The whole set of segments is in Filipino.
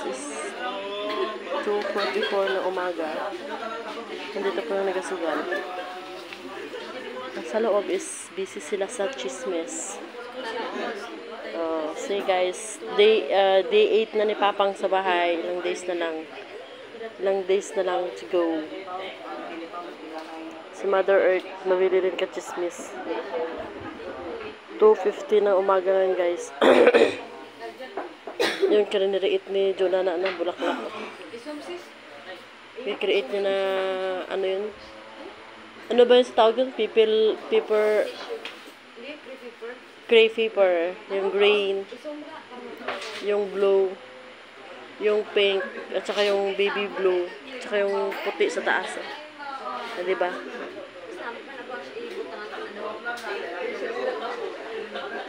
is 2:44 na umaga. Nandito po yung nagasugan. Sa loob is busy sila sa chismes. See guys, day 8 na ni Papang sa bahay. Ilang days na lang to go. Si Mother Earth, mabili rin ka chismis. 2:50 na umaga ngayon guys. Yung kinire-create ni Jonah na bulaklak. I-create niya na, ano yun? Ano ba yung tawag yun? Paper, gray paper. Yung green, yung blue, yung pink, at saka yung baby blue, at saka yung puti sa taas. Diba?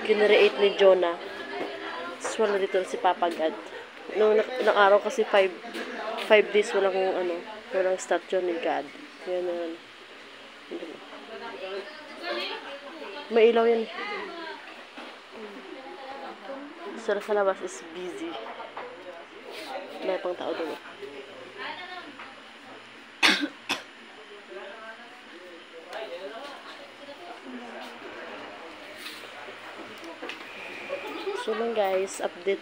Kinreate ni Jonah. Tapos wala dito si Papa God. Nung araw kasi 5 days walang statue ni God. Yan. May ilaw yan. Sa labas is busy. May pang tao doon. So lang guys, update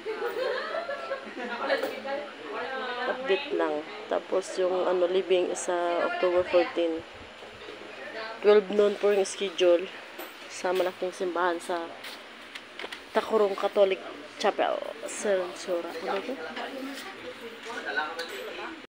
lang. Tapos yung living is sa October 14. 12 noon po yung schedule sa malaking simbahan sa Takurong Catholic Chapel, Sura. Ano ito?